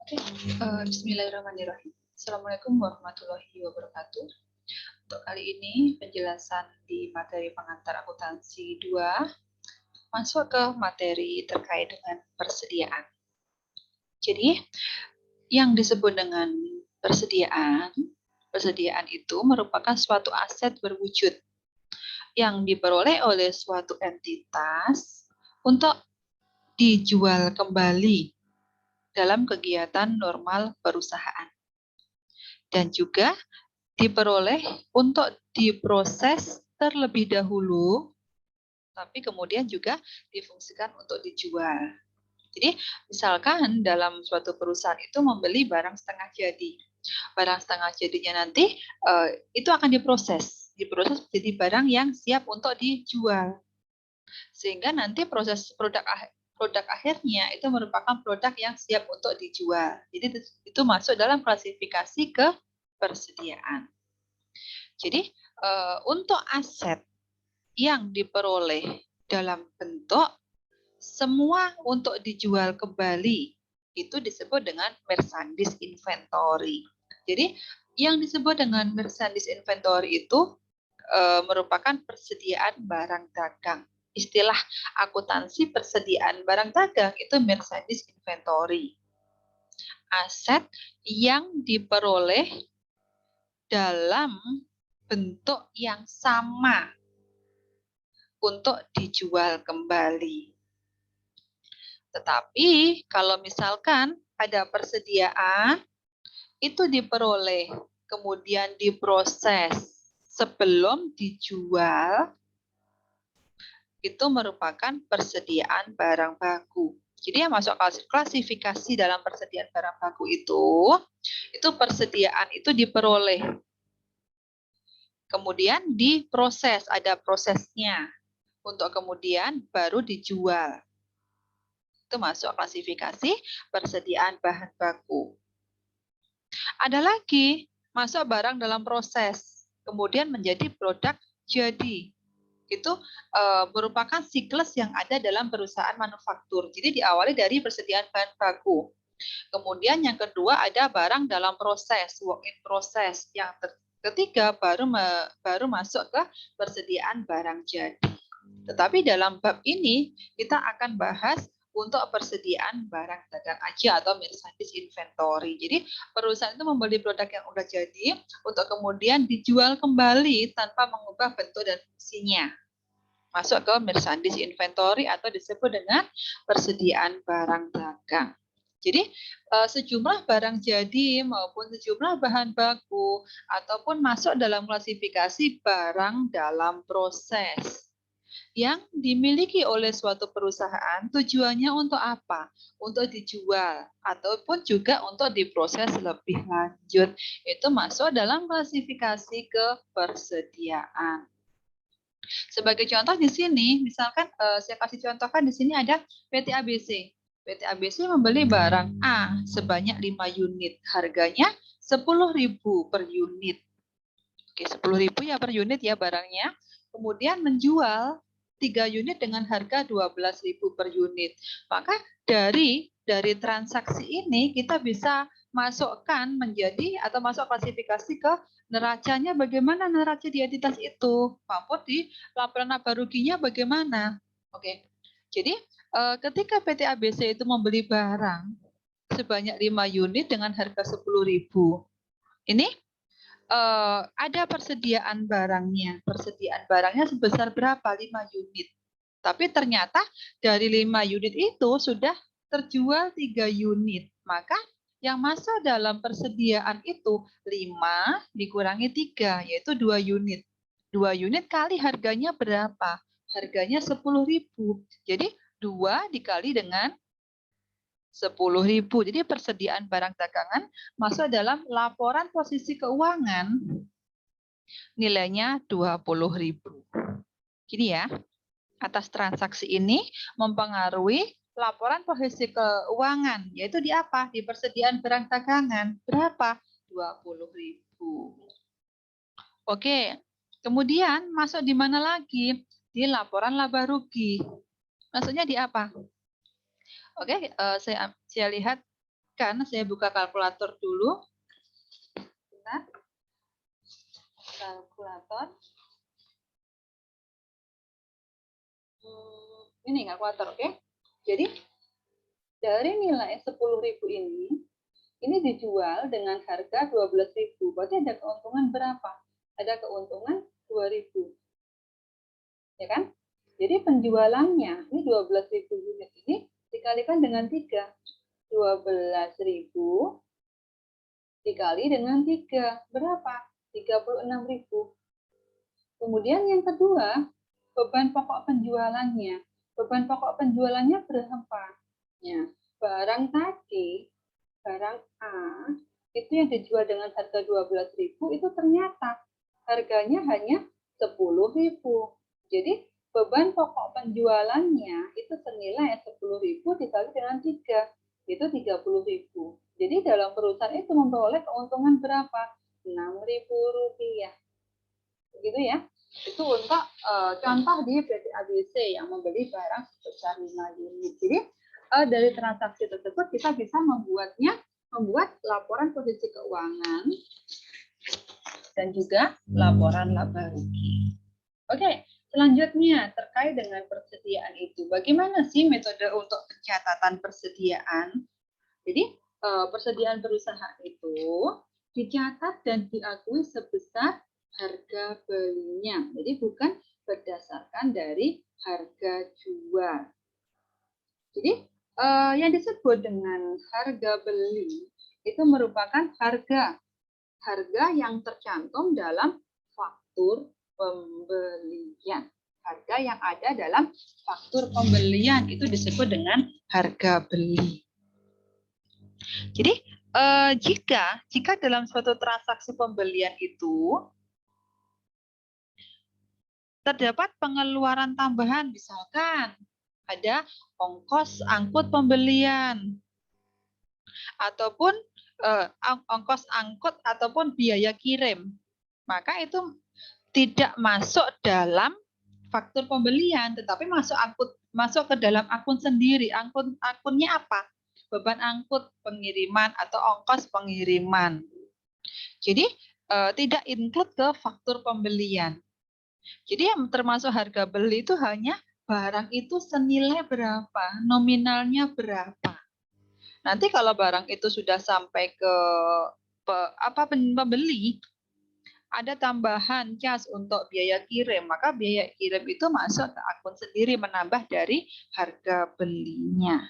Bismillahirrahmanirrahim. Assalamualaikum warahmatullahi wabarakatuh. Untuk kali ini penjelasan di materi pengantar akuntansi 2 masuk ke materi terkait dengan persediaan. Jadi, yang disebut dengan persediaan itu merupakan suatu aset berwujud yang diperoleh oleh suatu entitas untuk dijual kembali dalam kegiatan normal perusahaan. Dan juga diperoleh untuk diproses terlebih dahulu, tapi kemudian juga difungsikan untuk dijual. Jadi, misalkan dalam suatu perusahaan itu membeli barang setengah jadi. Barang setengah jadinya nanti itu akan diproses menjadi barang yang siap untuk dijual. Sehingga nanti proses produk akhirnya itu merupakan produk yang siap untuk dijual. Jadi itu masuk dalam klasifikasi ke persediaan. Jadi untuk aset yang diperoleh dalam bentuk semua untuk dijual kembali itu disebut dengan merchandise inventory. Jadi yang disebut dengan merchandise inventory itu merupakan persediaan barang dagang. Istilah akuntansi persediaan barang dagang itu merchandise inventory. Aset yang diperoleh dalam bentuk yang sama untuk dijual kembali. Tetapi kalau misalkan ada persediaan itu diperoleh kemudian diproses sebelum dijual, itu merupakan persediaan barang baku. Jadi yang masuk klasifikasi dalam persediaan barang baku itu persediaan itu diperoleh. Kemudian diproses, ada prosesnya. Untuk kemudian baru dijual. Itu masuk klasifikasi persediaan bahan baku. Ada lagi, masuk barang dalam proses. Kemudian menjadi produk jadi. Itu merupakan siklus yang ada dalam perusahaan manufaktur. Jadi diawali dari persediaan bahan baku. Kemudian yang kedua ada barang dalam proses, work in process. Yang ketiga baru masuk ke persediaan barang jadi. Tetapi dalam bab ini kita akan bahas untuk persediaan barang dagang aja atau merchandise inventory. Jadi perusahaan itu membeli produk yang udah jadi untuk kemudian dijual kembali tanpa mengubah bentuk dan fungsinya. Masuk ke merchandise inventory atau disebut dengan persediaan barang dagang. Jadi sejumlah barang jadi maupun sejumlah bahan baku ataupun masuk dalam klasifikasi barang dalam proses yang dimiliki oleh suatu perusahaan tujuannya untuk apa? Untuk dijual ataupun juga untuk diproses lebih lanjut. Itu masuk dalam klasifikasi kepersediaan. Sebagai contoh di sini, misalkan saya kasih contohkan di sini ada PT ABC. PT ABC membeli barang A sebanyak 5 unit. Harganya 10.000 per unit. Oke, 10.000 ya per unit ya barangnya. Kemudian menjual 3 unit dengan harga 12.000 per unit. Maka dari transaksi ini kita bisa masukkan menjadi atau masuk klasifikasi ke neracanya bagaimana neraca di entitas itu maupun di laporan laba ruginya bagaimana. Oke. Jadi ketika PT ABC itu membeli barang sebanyak 5 unit dengan harga 10.000. Ini ada persediaan barangnya. Persediaan barangnya sebesar berapa? 5 unit. Tapi ternyata dari 5 unit itu sudah terjual 3 unit. Maka yang masuk dalam persediaan itu 5 dikurangi 3, yaitu 2 unit. 2 unit kali harganya berapa? Harganya 10.000. Jadi 2 dikali dengan 10.000. Jadi persediaan barang dagangan masuk dalam laporan posisi keuangan nilainya 20.000. Gini ya, atas transaksi ini mempengaruhi laporan posisi keuangan, yaitu di apa? Di persediaan barang dagangan. Berapa? 20.000. Oke, kemudian masuk di mana lagi? Di laporan laba rugi. Maksudnya di apa? Oke, saya lihat dapatkan, saya buka kalkulator dulu. Bentar. Kalkulator. Ini kalkulator, oke? Jadi dari nilai 10.000 ini dijual dengan harga 12.000. Berarti ada keuntungan berapa? Ada keuntungan 2.000. Ya kan? Jadi penjualannya, ini 12.000 unit ini dikalikan dengan 3. 12.000 dikali dengan 3. Berapa? 36.000. Kemudian yang kedua, beban pokok penjualannya. Beban pokok penjualannya berapa? Ya, barang tadi, barang A, itu yang dijual dengan harga 12.000 itu ternyata harganya hanya 10.000. Jadi beban pokok penjualannya itu senilai 10.000 dikali dengan 3, itu 30.000. Jadi dalam perusahaan itu memperoleh keuntungan berapa? 6.000 rupiah. Begitu ya. Itu untuk contoh di PT ABC yang membeli barang sebesar 5 unit. Jadi dari transaksi tersebut kita bisa membuat laporan posisi keuangan dan juga laporan laba rugi. Oke, selanjutnya terkait dengan persediaan itu. Bagaimana sih metode untuk pencatatan persediaan? Jadi persediaan perusahaan itu dicatat dan diakui sebesar harga belinya. Jadi bukan berdasarkan dari harga jual. Jadi yang disebut dengan harga beli itu merupakan harga yang tercantum dalam faktur pembelian. Harga yang ada dalam faktur pembelian itu disebut dengan harga beli. Jadi jika dalam suatu transaksi pembelian itu terdapat pengeluaran tambahan, misalkan ada ongkos angkut pembelian ataupun ongkos angkut ataupun biaya kirim, maka itu tidak masuk dalam faktur pembelian, tetapi masuk ke dalam akun sendiri. Akunnya apa? Beban angkut pengiriman atau ongkos pengiriman. Jadi tidak include ke faktur pembelian. Jadi yang termasuk harga beli itu hanya barang itu senilai berapa, nominalnya berapa. Nanti kalau barang itu sudah sampai ke pembeli, ada tambahan cas untuk biaya kirim, maka biaya kirim itu masuk ke akun sendiri menambah dari harga belinya.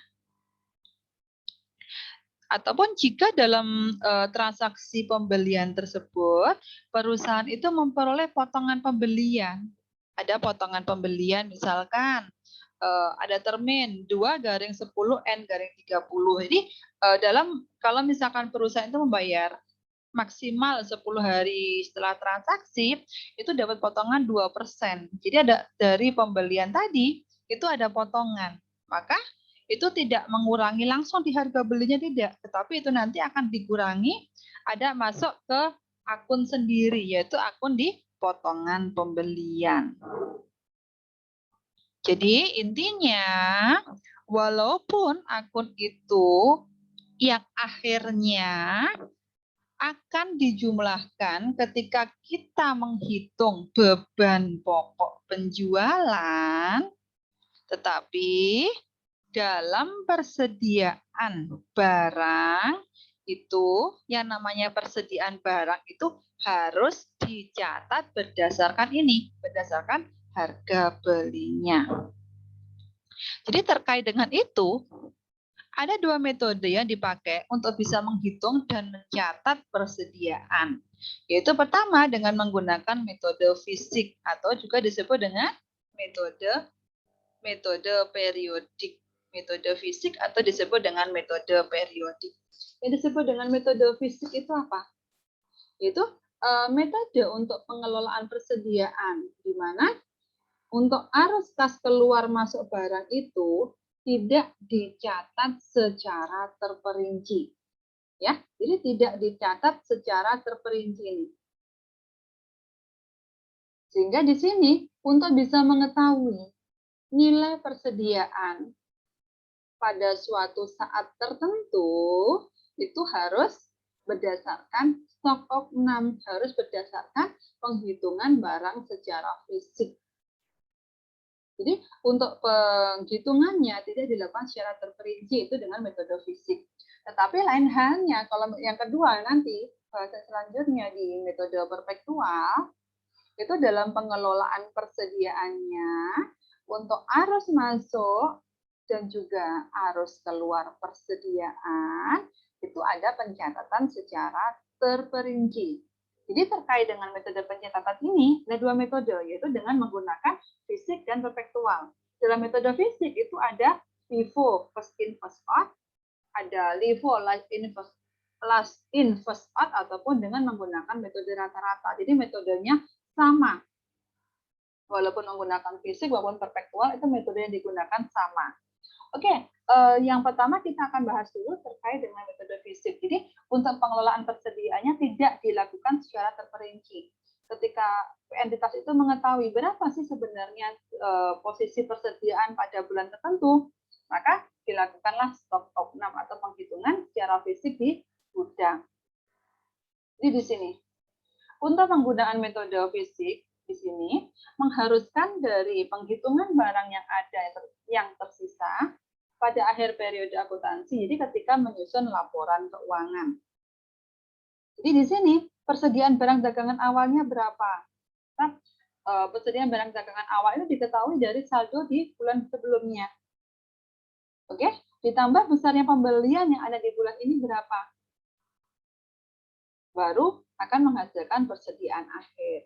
Ataupun jika dalam transaksi pembelian tersebut, perusahaan itu memperoleh potongan pembelian. Ada potongan pembelian misalkan ada termin 2/10N/30. Jadi kalau misalkan perusahaan itu membayar maksimal 10 hari setelah transaksi, itu dapat potongan 2%. Jadi ada dari pembelian tadi, itu ada potongan. Maka itu tidak mengurangi langsung di harga belinya, tidak. Tetapi itu nanti akan dikurangi, ada masuk ke akun sendiri, yaitu akun di potongan pembelian. Jadi intinya, walaupun akun itu yang akhirnya akan dijumlahkan ketika kita menghitung beban pokok penjualan, tetapi dalam persediaan barang itu, yang namanya persediaan barang itu harus dicatat berdasarkan harga belinya. Jadi terkait dengan itu, ada 2 metode yang dipakai untuk bisa menghitung dan mencatat persediaan. Yaitu pertama dengan menggunakan metode fisik atau juga disebut dengan metode periodik. Metode fisik atau disebut dengan metode periodik. Yang disebut dengan metode fisik itu apa? Yaitu metode untuk pengelolaan persediaan, di mana untuk arus kas keluar masuk barang itu tidak dicatat secara terperinci. Ya, jadi tidak dicatat secara terperinci ini. Sehingga di sini untuk bisa mengetahui nilai persediaan pada suatu saat tertentu, itu harus berdasarkan stock of num, harus berdasarkan penghitungan barang secara fisik. Jadi untuk penghitungannya tidak dilakukan secara terperinci, itu dengan metode fisik. Tetapi lain halnya kalau yang kedua nanti bahasa selanjutnya di metode perpektual, itu dalam pengelolaan persediaannya untuk arus masuk dan juga arus keluar persediaan itu ada pencatatan secara terperinci. Jadi terkait dengan metode pencatatan ini ada dua metode, yaitu dengan menggunakan fisik dan perpektual. Dalam metode fisik itu ada FIFO, first in first out, ada LIFO, last in first out, ataupun dengan menggunakan metode rata-rata. Jadi metodenya sama. Walaupun menggunakan fisik maupun perpektual, itu metode yang digunakan sama. Oke, yang pertama kita akan bahas dulu terkait dengan metode fisik. Jadi untuk pengelolaan persediaannya tidak dilakukan secara terperinci. Ketika entitas itu mengetahui berapa sih sebenarnya posisi persediaan pada bulan tertentu, maka dilakukanlah stock of num atau penghitungan secara fisik di gudang. Jadi di sini untuk penggunaan metode fisik di sini mengharuskan dari penghitungan barang yang ada yang tersisa pada akhir periode akuntansi. Jadi ketika menyusun laporan keuangan. Jadi di sini persediaan barang dagangan awalnya berapa? Nah, persediaan barang dagangan awal itu diketahui dari saldo di bulan sebelumnya. Oke, ditambah besarnya pembelian yang ada di bulan ini berapa? Baru akan menghasilkan persediaan akhir.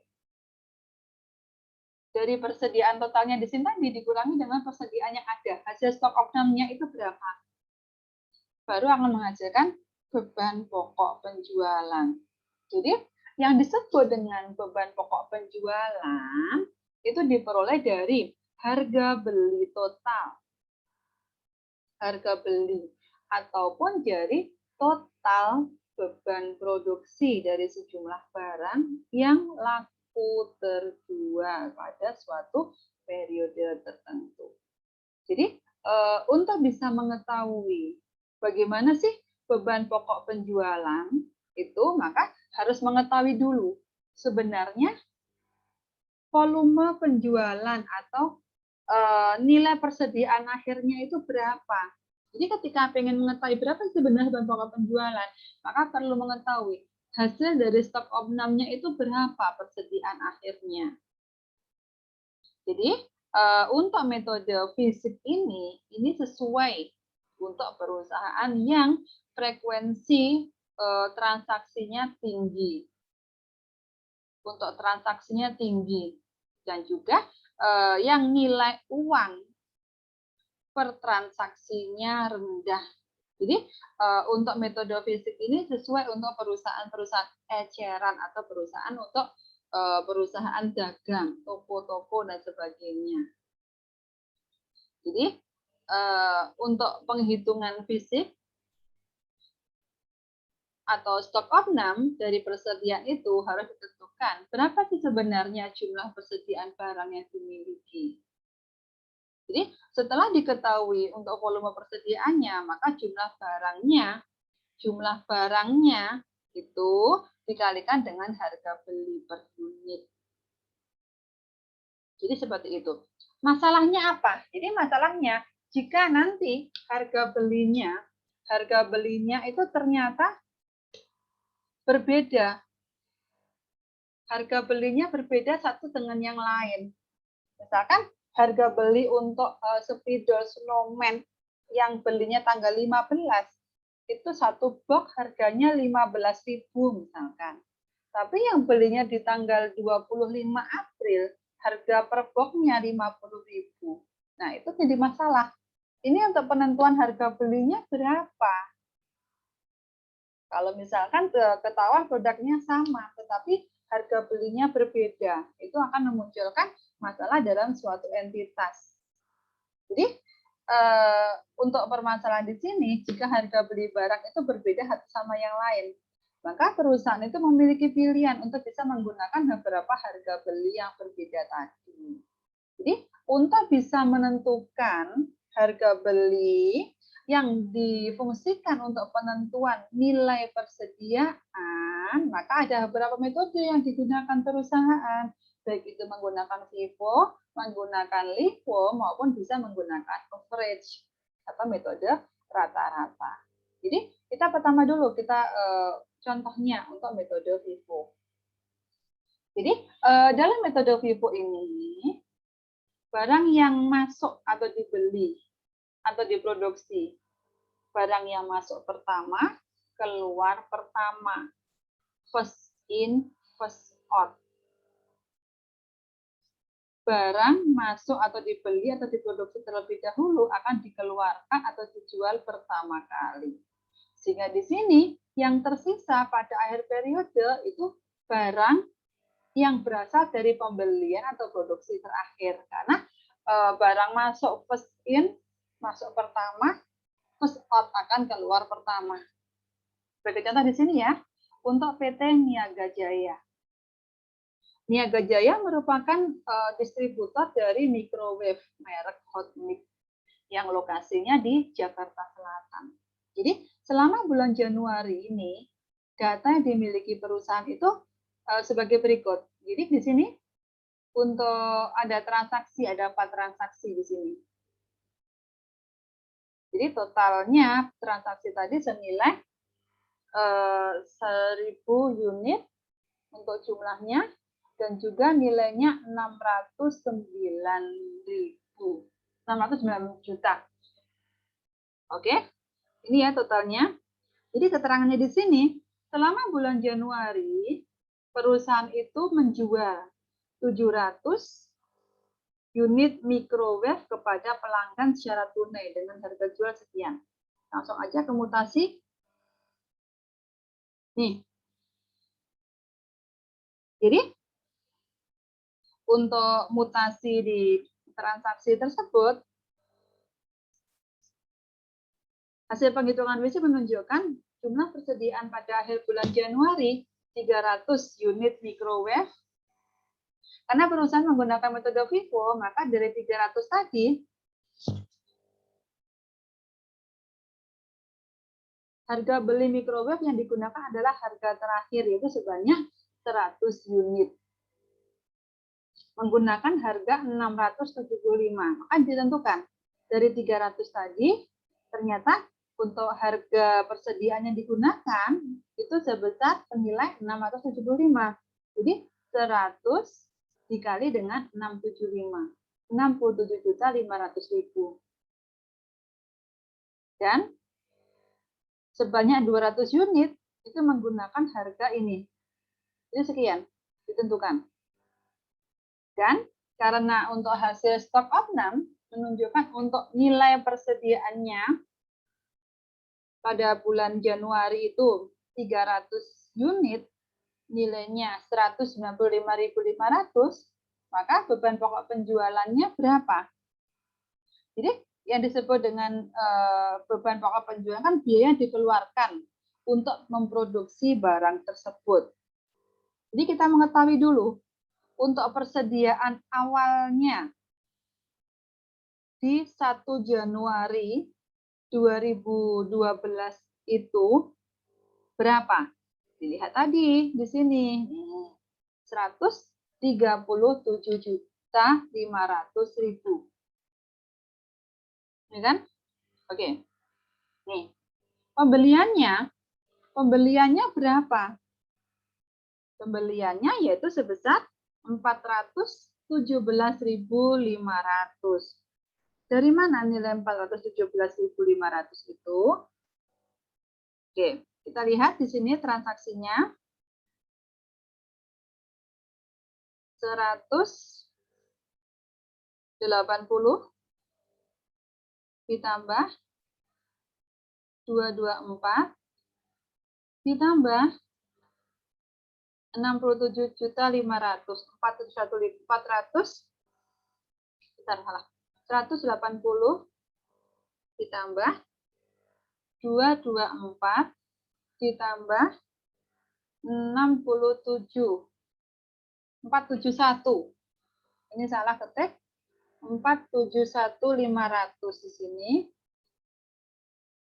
Dari persediaan totalnya di sini tadi dikurangi dengan persediaan yang ada. Hasil stok of num-nya itu berapa? Baru akan menghasilkan beban pokok penjualan. Jadi yang disebut dengan beban pokok penjualan itu diperoleh dari harga beli total. Harga beli ataupun dari total beban produksi dari sejumlah barang yang laku terjual pada suatu periode tertentu. Jadi untuk bisa mengetahui bagaimana sih beban pokok penjualan itu, maka harus mengetahui dulu sebenarnya volume penjualan atau nilai persediaan akhirnya itu berapa. Jadi ketika ingin mengetahui berapa sebenarnya beban pokok penjualan, maka perlu mengetahui hasil dari stock of num-nya itu berapa persediaan akhirnya. Jadi untuk metode fisik ini sesuai untuk perusahaan yang frekuensi transaksinya tinggi. Untuk transaksinya tinggi. Dan juga yang nilai uang per transaksinya rendah. Jadi untuk metode fisik ini sesuai untuk perusahaan-perusahaan eceran atau perusahaan untuk perusahaan dagang, toko-toko dan sebagainya. Jadi untuk penghitungan fisik atau stock of num dari persediaan itu harus ditentukan berapa sih sebenarnya jumlah persediaan barang yang dimiliki. Jadi setelah diketahui untuk volume persediaannya, maka jumlah barangnya itu dikalikan dengan harga beli per unit. Jadi seperti itu. Masalahnya apa? Jadi masalahnya jika nanti harga belinya itu ternyata berbeda. Harga belinya berbeda satu dengan yang lain. Misalkan harga beli untuk spidol snowman yang belinya tanggal 15 itu satu box harganya 15.000 misalkan. Tapi yang belinya di tanggal 25 April harga per boxnya 50.000. Nah, itu jadi masalah. Ini untuk penentuan harga belinya berapa? Kalau misalkan ketahuan produknya sama, tetapi harga belinya berbeda, itu akan memunculkan masalah dalam suatu entitas. Jadi untuk permasalahan di sini, jika harga beli barang itu berbeda satu sama yang lain, maka perusahaan itu memiliki pilihan untuk bisa menggunakan beberapa harga beli yang berbeda tadi. Jadi untuk bisa menentukan harga beli yang difungsikan untuk penentuan nilai persediaan, maka ada beberapa metode yang digunakan perusahaan, baik itu menggunakan FIFO, menggunakan LIFO, maupun bisa menggunakan average atau metode rata-rata. Jadi kita pertama dulu kita contohnya untuk metode FIFO. Jadi dalam metode FIFO ini, barang yang masuk atau dibeli atau diproduksi, barang yang masuk pertama, keluar pertama. First in, first out. Barang masuk atau dibeli atau diproduksi terlebih dahulu akan dikeluarkan atau dijual pertama kali. Sehingga di sini yang tersisa pada akhir periode itu barang yang berasal dari pembelian atau produksi terakhir. Karena barang masuk first in, masuk pertama, first out akan keluar pertama. Sebagai contoh di sini ya, untuk PT Niaga Jaya. Niaga Jaya merupakan distributor dari microwave merek Hotmix yang lokasinya di Jakarta Selatan. Jadi selama bulan Januari ini, data yang dimiliki perusahaan itu sebagai berikut. Jadi di sini untuk ada transaksi, ada 4 transaksi di sini. Jadi totalnya transaksi tadi senilai 1.000 unit untuk jumlahnya dan juga nilainya 609 juta. Oke, ini ya totalnya. Jadi keterangannya di sini, selama bulan Januari, perusahaan itu menjual 700 unit microwave kepada pelanggan secara tunai dengan harga jual sekian. Langsung aja ke mutasi. Nih. Jadi, untuk mutasi di transaksi tersebut, hasil penghitungan WC menunjukkan jumlah persediaan pada akhir bulan Januari 300 unit microwave. Karena perusahaan menggunakan metode FIFO, maka dari 300 tadi, harga beli microwave yang digunakan adalah harga terakhir, yaitu sebanyak 100 unit. Menggunakan harga 675. Maka ditentukan dari 300 tadi, ternyata untuk harga persediaan yang digunakan itu sebesar senilai 675. Jadi 100 dikali dengan 675. 67.500.000. Dan sebanyak 200 unit itu menggunakan harga ini. Jadi sekian ditentukan. Dan karena untuk hasil stok opnam menunjukkan untuk nilai persediaannya pada bulan Januari itu 300 unit, nilainya 195.500, maka beban pokok penjualannya berapa? Jadi yang disebut dengan beban pokok penjualan kan biaya yang dikeluarkan untuk memproduksi barang tersebut. Jadi kita mengetahui dulu untuk persediaan awalnya di 1 Januari 2012 itu berapa? Dilihat tadi di sini 137.500.000. Ya kan? Oke. Nih. Pembeliannya berapa? Pembeliannya yaitu sebesar 417.500. Dari mana nilai 417.500 itu? Oke, kita lihat di sini transaksinya 180 ditambah 224 ditambah 67.500, 180 ditambah 224 ditambah 67, 471. Ini salah ketik. 471.500 di sini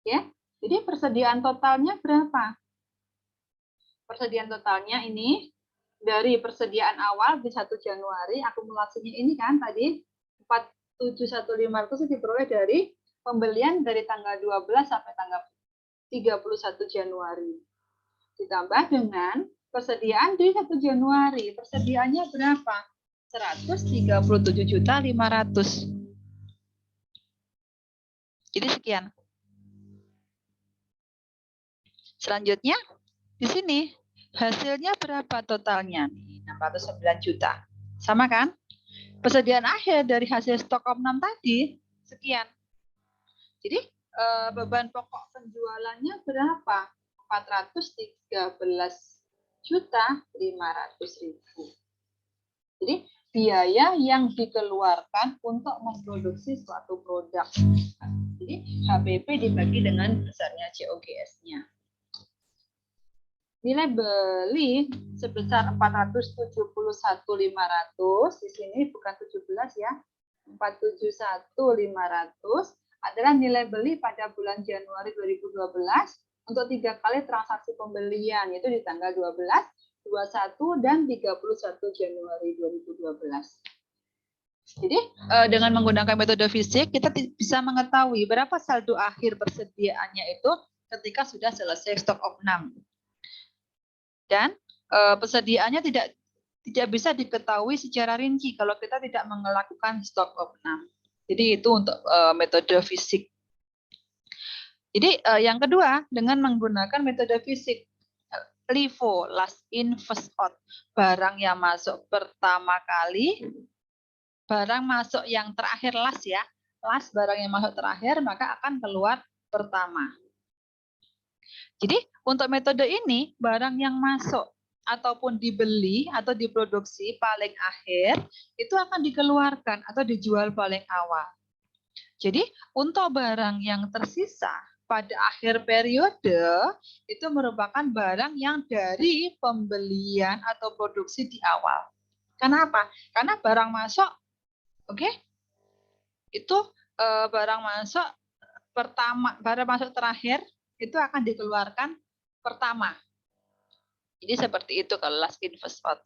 Ya. Jadi persediaan totalnya berapa? Persediaan totalnya ini dari persediaan awal di 1 Januari, akumulasinya ini kan tadi 471.500 diperoleh dari pembelian dari tanggal 12 sampai tanggal 31 Januari. Ditambah dengan persediaan di 1 Januari. Persediaannya berapa? 137.500. Jadi sekian. Selanjutnya di sini hasilnya berapa totalnya? 609 juta. Sama kan? Persediaan akhir dari hasil stok opnam tadi sekian. Jadi beban pokok penjualannya berapa? 413.500.000. Jadi biaya yang dikeluarkan untuk memproduksi suatu produk. Jadi HPP dibagi dengan besarnya COGS-nya. Nilai beli sebesar 471.500, di sini bukan 17 ya, 471.500 adalah nilai beli pada bulan Januari 2012 untuk 3 kali transaksi pembelian, yaitu di tanggal 12, 21, dan 31 Januari 2012. Jadi dengan menggunakan metode fisik, kita bisa mengetahui berapa saldo akhir persediaannya itu ketika sudah selesai stok opnam. Dan persediaannya tidak bisa diketahui secara rinci kalau kita tidak melakukan stok opnam. Jadi itu untuk metode fisik. Jadi yang kedua, dengan menggunakan metode fisik, LIFO, last in first out, barang yang masuk pertama kali, barang masuk yang terakhir last ya, last barang yang masuk terakhir maka akan keluar pertama. Jadi untuk metode ini, barang yang masuk ataupun dibeli atau diproduksi paling akhir itu akan dikeluarkan atau dijual paling awal. Jadi untuk barang yang tersisa pada akhir periode itu merupakan barang yang dari pembelian atau produksi di awal. Kenapa? Karena barang masuk, oke, itu barang masuk pertama, barang masuk terakhir itu akan dikeluarkan pertama. Jadi seperti itu kalau last in first out.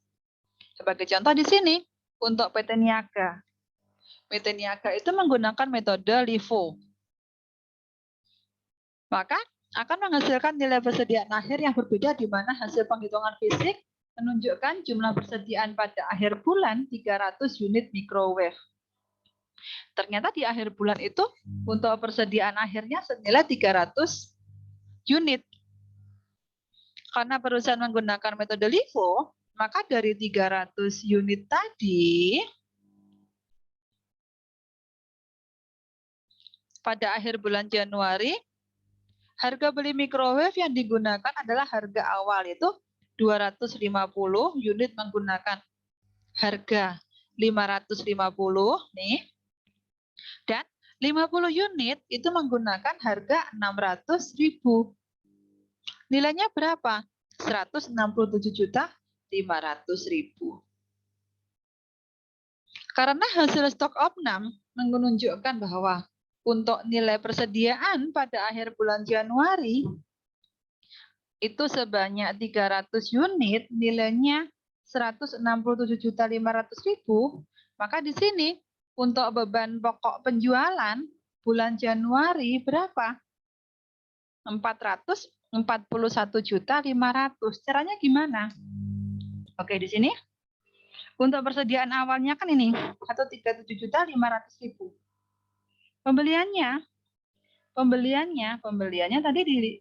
Sebagai contoh di sini untuk PT Niaga. PT Niaga itu menggunakan metode LIFO. Maka akan menghasilkan nilai persediaan akhir yang berbeda di mana hasil penghitungan fisik menunjukkan jumlah persediaan pada akhir bulan 300 unit microwave. Ternyata di akhir bulan itu untuk persediaan akhirnya senilai 300 unit. Karena perusahaan menggunakan metode LIFO, maka dari 300 unit tadi, pada akhir bulan Januari, harga beli microwave yang digunakan adalah harga awal, yaitu 250 unit menggunakan harga 550 nih. Dan 50 unit itu menggunakan harga 600.000. Nilainya berapa? 167.500.000. Karena hasil stok opnam menunjukkan bahwa untuk nilai persediaan pada akhir bulan Januari itu sebanyak 300 unit, nilainya 167.500.000, maka di sini untuk beban pokok penjualan bulan Januari berapa? 441.500.000. Caranya gimana? Oke, di sini untuk persediaan awalnya kan ini 137.500.000. Pembeliannya tadi di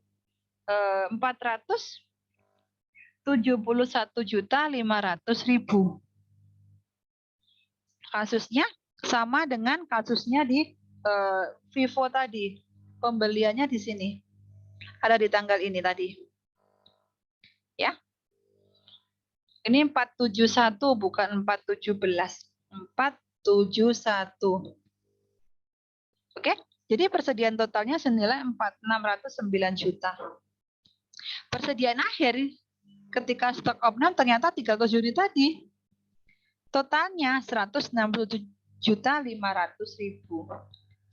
471.500.000. Kasusnya sama dengan kasusnya di Vivo tadi. Pembeliannya di sini. Ada di tanggal ini tadi. Ya. Ini 471 bukan 417. 471. Oke. Jadi persediaan totalnya senilai 609 juta. Persediaan akhir ketika stok opnam ternyata 300 unit tadi. Totalnya 167.500.000.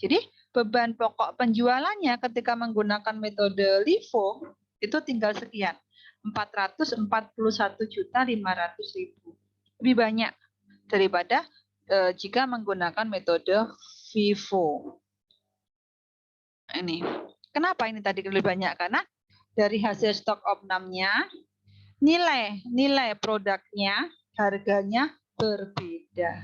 Jadi beban pokok penjualannya ketika menggunakan metode LIFO itu tinggal sekian, 441.500.000. Lebih banyak daripada jika menggunakan metode FIFO. Ini. Kenapa ini tadi lebih banyak? Karena dari hasil stok opnamnya, nilai produknya, harganya berbeda.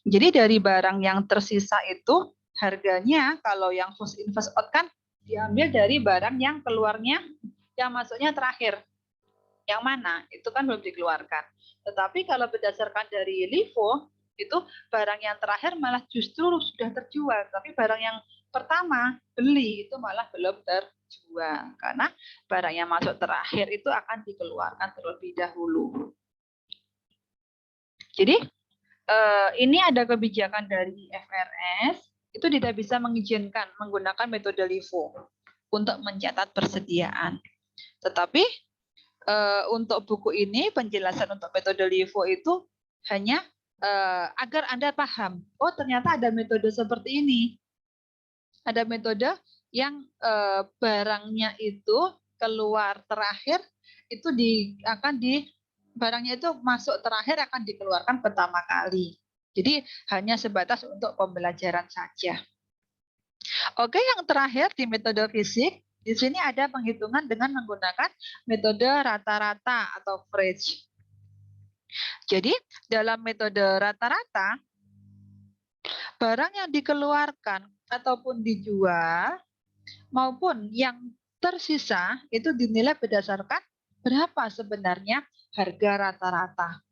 Jadi dari barang yang tersisa itu harganya kalau yang first in first out kan diambil dari barang yang keluarnya, yang masuknya terakhir. Yang mana? Itu kan belum dikeluarkan. Tetapi kalau berdasarkan dari LIFO, itu barang yang terakhir malah justru sudah terjual. Tapi barang yang pertama beli itu malah belum terjual. Karena barang yang masuk terakhir itu akan dikeluarkan terlebih dahulu. Jadi ini ada kebijakan dari FRS, itu tidak bisa mengizinkan menggunakan metode LIFO untuk mencatat persediaan. Tetapi untuk buku ini, penjelasan untuk metode LIFO itu hanya agar Anda paham, oh ternyata ada metode seperti ini. Ada metode yang barangnya itu keluar terakhir, itu barangnya itu masuk terakhir akan dikeluarkan pertama kali. Jadi hanya sebatas untuk pembelajaran saja. Oke, yang terakhir di metode fisik, di sini ada penghitungan dengan menggunakan metode rata-rata atau average. Jadi dalam metode rata-rata, barang yang dikeluarkan ataupun dijual maupun yang tersisa itu dinilai berdasarkan berapa sebenarnya harga rata-rata.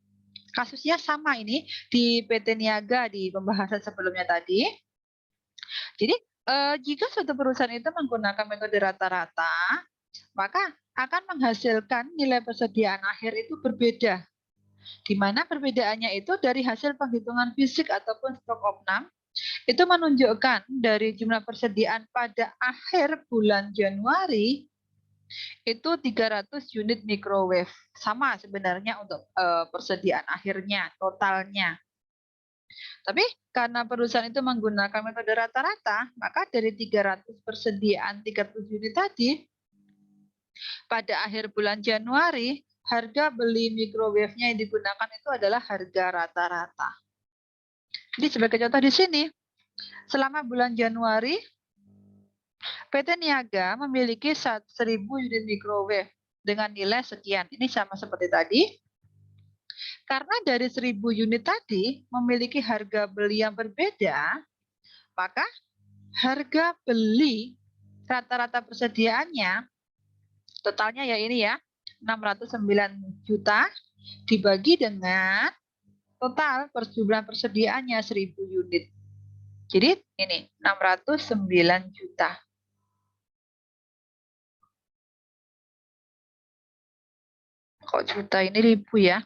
Kasusnya sama ini di PT Niaga di pembahasan sebelumnya tadi. Jadi jika suatu perusahaan itu menggunakan metode rata-rata, maka akan menghasilkan nilai persediaan akhir itu berbeda. Di mana perbedaannya itu dari hasil penghitungan fisik ataupun stok opnam, itu menunjukkan dari jumlah persediaan pada akhir bulan Januari itu 300 unit microwave. Sama sebenarnya untuk persediaan akhirnya, totalnya. Tapi karena perusahaan itu menggunakan metode rata-rata, maka dari 300 persediaan 300 unit tadi, pada akhir bulan Januari, harga beli microwave-nya yang digunakan itu adalah harga rata-rata. Jadi sebagai contoh di sini, selama bulan Januari, PT Niaga memiliki 1.000 unit microwave dengan nilai sekian. Ini sama seperti tadi. Karena dari 1.000 unit tadi memiliki harga beli yang berbeda, maka harga beli rata-rata persediaannya, totalnya ya ini ya, 609 juta dibagi dengan total jumlah persediaannya 1.000 unit. Jadi ini 609 juta. Kok juta ini ribu ya?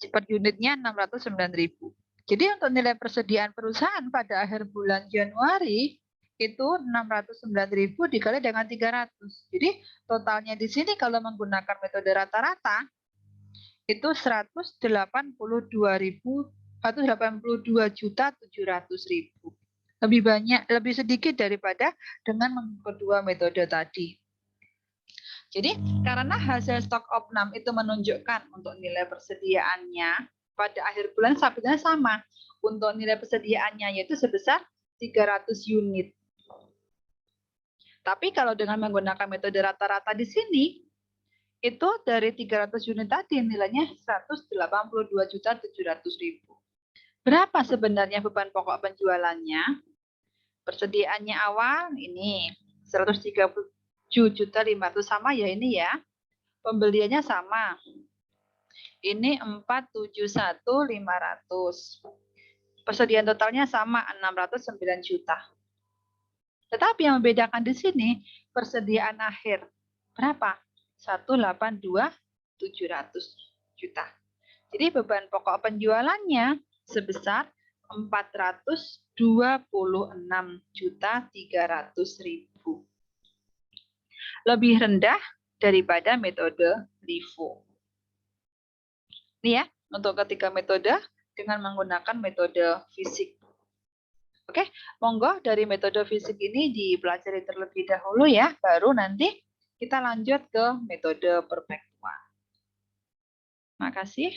Per unitnya 609.000. Jadi untuk nilai persediaan perusahaan pada akhir bulan Januari itu 609.000 dikali dengan 300. Jadi totalnya di sini kalau menggunakan metode rata-rata itu 182.700.000. Lebih banyak, lebih sedikit daripada dengan kedua metode tadi. Jadi karena hasil stok opnam itu menunjukkan untuk nilai persediaannya pada akhir bulan sebetulnya sama. Untuk nilai persediaannya yaitu sebesar 300 unit. Tapi kalau dengan menggunakan metode rata-rata di sini, itu dari 300 unit tadi nilainya 182.700.000. Berapa sebenarnya beban pokok penjualannya? Persediaannya awal ini 137.500 sama ya ini ya. Pembeliannya sama. Ini 471.500. Persediaan totalnya sama 609 juta. Tetapi yang membedakan di sini persediaan akhir berapa? 182.700 juta. Jadi beban pokok penjualannya sebesar 426.300.000. Lebih rendah daripada metode LIFO. Ini ya, untuk ketiga metode dengan menggunakan metode fisik. Oke, monggo dari metode fisik ini dipelajari terlebih dahulu ya, baru nanti kita lanjut ke metode perpetual. Makasih.